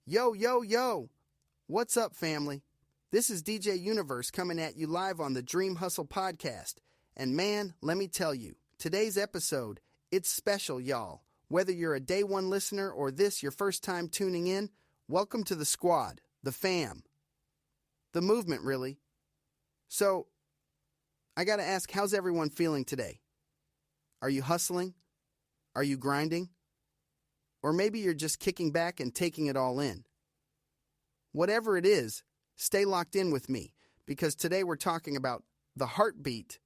Yo, yo, yo! What's up, family? This is DJ Universe coming at you live on the Dream Hussle podcast. And man, let me tell you, today's episode, it's special, y'all. Whether you're a day one listener or this your first time tuning in, welcome to the squad, the fam, the movement, really. So, I gotta ask, how's everyone feeling today? Are you hustling? Are you grinding? Or maybe you're just kicking back and taking it all in. Whatever it is, stay locked in with me, because today we're talking about the heartbeat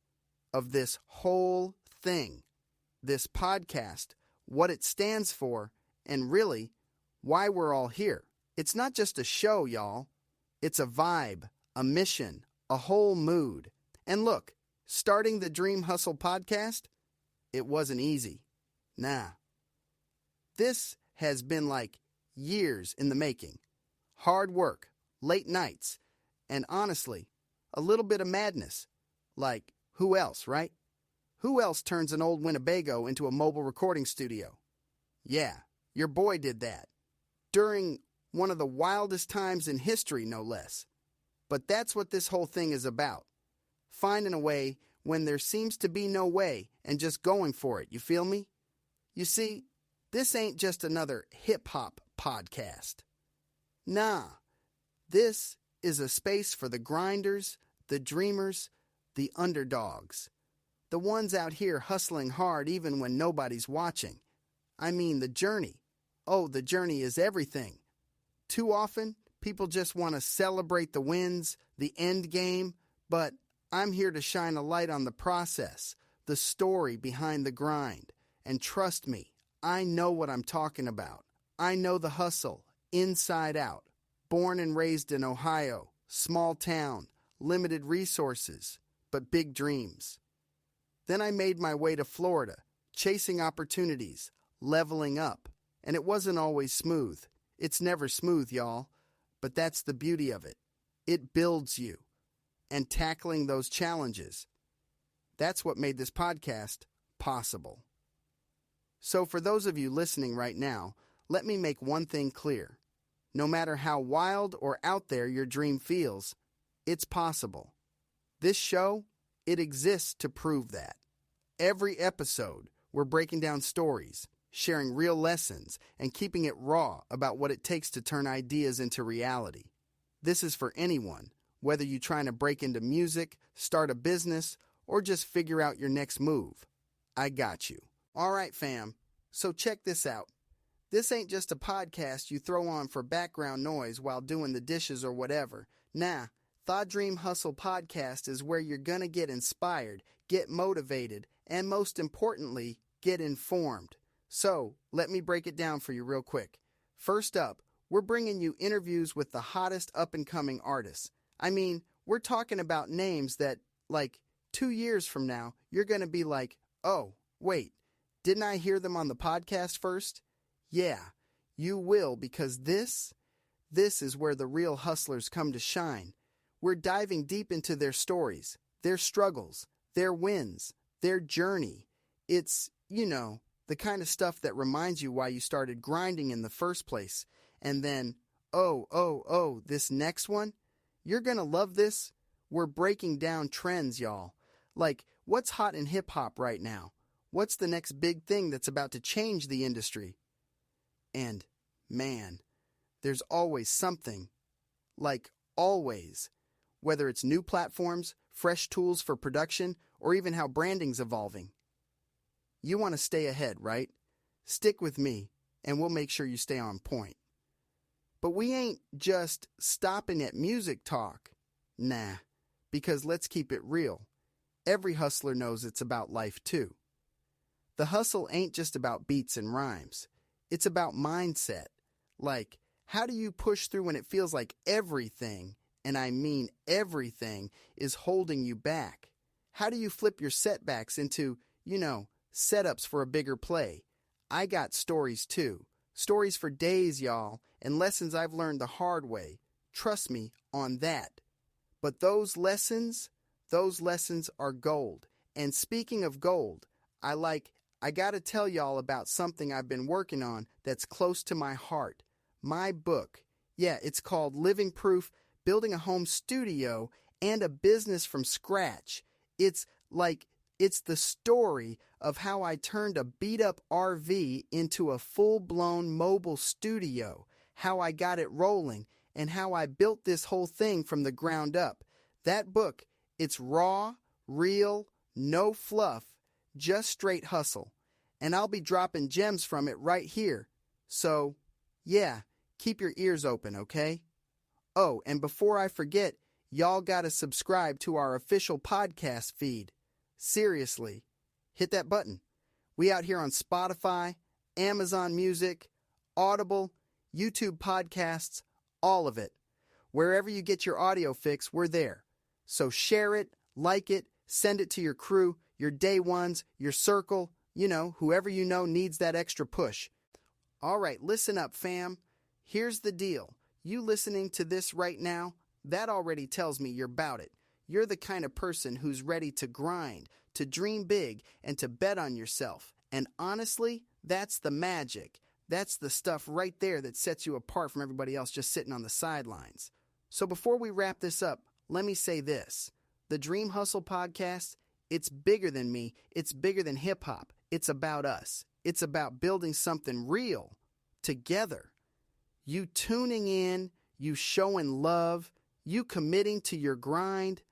of this whole thing, this podcast, what it stands for, and really, why we're all here. It's not just a show, y'all. It's a vibe, a mission, a whole mood. And look, starting the Dream Hussle podcast, it wasn't easy. Nah. This has been like years in the making. Hard work, late nights, and honestly, a little bit of madness. Like, who else, right? Who else turns an old Winnebago into a mobile recording studio? Yeah, your boy did that. During one of the wildest times in history, no less. But that's what this whole thing is about. Finding a way when there seems to be no way and just going for it, you feel me? You see, this ain't just another hip-hop podcast. Nah, this is a space for the grinders, the dreamers, the underdogs. The ones out here hustling hard even when nobody's watching. I mean the journey. Oh, the journey is everything. Too often, people just want to celebrate the wins, the end game, but I'm here to shine a light on the process, the story behind the grind. And trust me, I know what I'm talking about. I know the hustle, inside out. Born and raised in Ohio, small town, limited resources, but big dreams. Then I made my way to Florida, chasing opportunities, leveling up. And it wasn't always smooth. It's never smooth, y'all. But that's the beauty of it. It builds you. And tackling those challenges. That's what made this podcast possible. So for those of you listening right now, let me make one thing clear. No matter how wild or out there your dream feels, it's possible. This show, it exists to prove that. Every episode, we're breaking down stories, sharing real lessons, and keeping it raw about what it takes to turn ideas into reality. This is for anyone, whether you're trying to break into music, start a business, or just figure out your next move. I got you. All right, fam. So check this out. This ain't just a podcast you throw on for background noise while doing the dishes or whatever. Nah, Thought Dream Hussle podcast is where you're gonna get inspired, get motivated, and most importantly, get informed. So, let me break it down for you real quick. First up, we're bringing you interviews with the hottest up-and-coming artists. I mean, we're talking about names that, like, 2 years from now, you're gonna be like, oh, wait, didn't I hear them on the podcast first? Yeah, you will, because this is where the real hustlers come to shine. We're diving deep into their stories, their struggles, their wins, their journey. It's, the kind of stuff that reminds you why you started grinding in the first place. And then, this next one? You're gonna love this. We're breaking down trends, y'all. Like, what's hot in hip-hop right now? What's the next big thing that's about to change the industry? And, man, there's always something. Like, always. Whether it's new platforms, fresh tools for production, or even how branding's evolving. You want to stay ahead, right? Stick with me, and we'll make sure you stay on point. But we ain't just stopping at music talk. Nah, because let's keep it real. Every hustler knows it's about life, too. The hustle ain't just about beats and rhymes. It's about mindset. Like, how do you push through when it feels like everything, and I mean everything, is holding you back? How do you flip your setbacks into, setups for a bigger play? I got stories too. Stories for days, y'all, and lessons I've learned the hard way. Trust me on that. But those lessons are gold. And speaking of gold, I got to tell y'all about something I've been working on that's close to my heart. My book, Yeah, it's called Living Proof, Building a Home Studio and a Business from Scratch. It's the story of how I turned a beat-up RV into a full-blown mobile studio, how I got it rolling, and how I built this whole thing from the ground up. That book, it's raw, real, no fluff, just straight hustle. And I'll be dropping gems from it right here. So, yeah, keep your ears open, okay? Oh, and before I forget, y'all gotta subscribe to our official podcast feed. Seriously, hit that button. We out here on Spotify, Amazon Music, Audible, YouTube podcasts, all of it. Wherever you get your audio fix, we're there. So share it, like it, send it to your crew, your day ones, your circle, whoever you know needs that extra push. All right, listen up, fam. Here's the deal. You listening to this right now, that already tells me you're about it. You're the kind of person who's ready to grind, to dream big, and to bet on yourself. And honestly, that's the magic. That's the stuff right there that sets you apart from everybody else just sitting on the sidelines. So before we wrap this up, let me say this. The Dream Hussle podcast, it's bigger than me. It's bigger than hip-hop. It's about us. It's about building something real together. You tuning in, you showing love, you committing to your grind,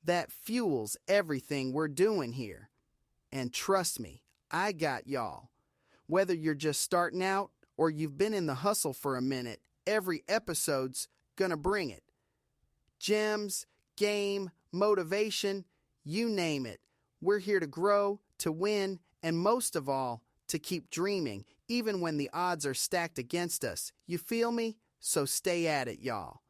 that fuels everything we're doing here. And trust me, I got y'all. Whether you're just starting out or you've been in the hustle for a minute, every episode's gonna bring it. Gems, game, motivation, you name it. We're here to grow, to win, and most of all, to keep dreaming, even when the odds are stacked against us. You feel me? So stay at it, y'all.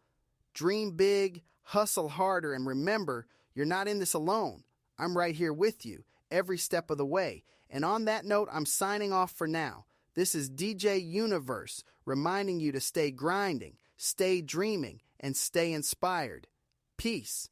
Dream big, hustle harder, and remember, you're not in this alone. I'm right here with you, every step of the way. And on that note, I'm signing off for now. This is DJ Universe, reminding you to stay grinding, stay dreaming, and stay inspired. Peace.